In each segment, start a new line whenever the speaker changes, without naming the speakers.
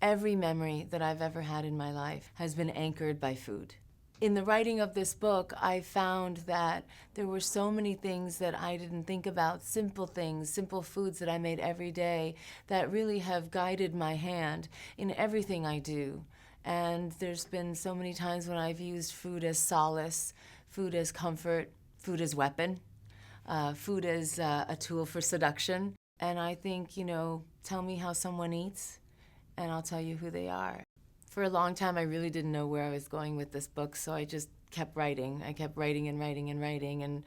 Every memory that I've ever had in my life has been anchored by food. In the writing of this book, I found that there were so many things that I didn't think about, simple things, simple foods that I made every day that really have guided my hand in everything I do. And there's been so many times when I've used food as solace, food as comfort, food as weapon, food as a tool for seduction. And I think, tell me how someone eats, and I'll tell you who they are. For a long time, I really didn't know where I was going with this book, so I just kept writing. I kept writing and writing and writing, and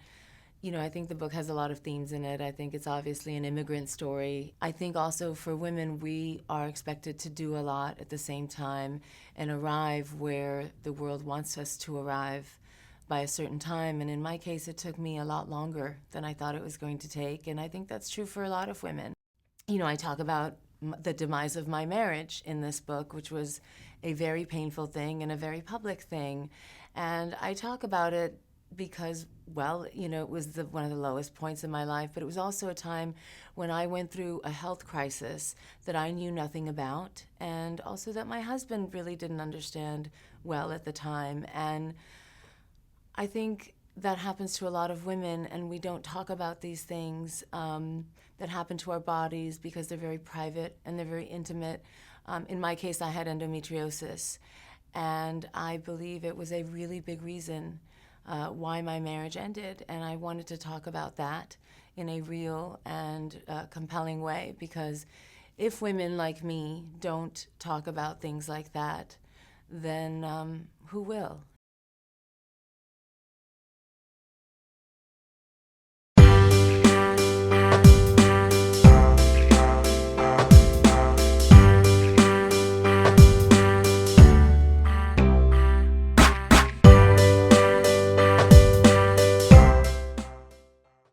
I think the book has a lot of themes in it. I think it's obviously an immigrant story. I think also for women, we are expected to do a lot at the same time and arrive where the world wants us to arrive by a certain time. And in my case, it took me a lot longer than I thought it was going to take, and I think that's true for a lot of women. I talk about the demise of my marriage in this book, which was a very painful thing and a very public thing. And I talk about it because, it was one of the lowest points in my life, but it was also a time when I went through a health crisis that I knew nothing about, and also that my husband really didn't understand well at the time. And I think that happens to a lot of women, and we don't talk about these things that happen to our bodies because they're very private and they're very intimate. In my case, I had endometriosis, and I believe it was a really big reason why my marriage ended, and I wanted to talk about that in a real and compelling way, because if women like me don't talk about things like that, then who will?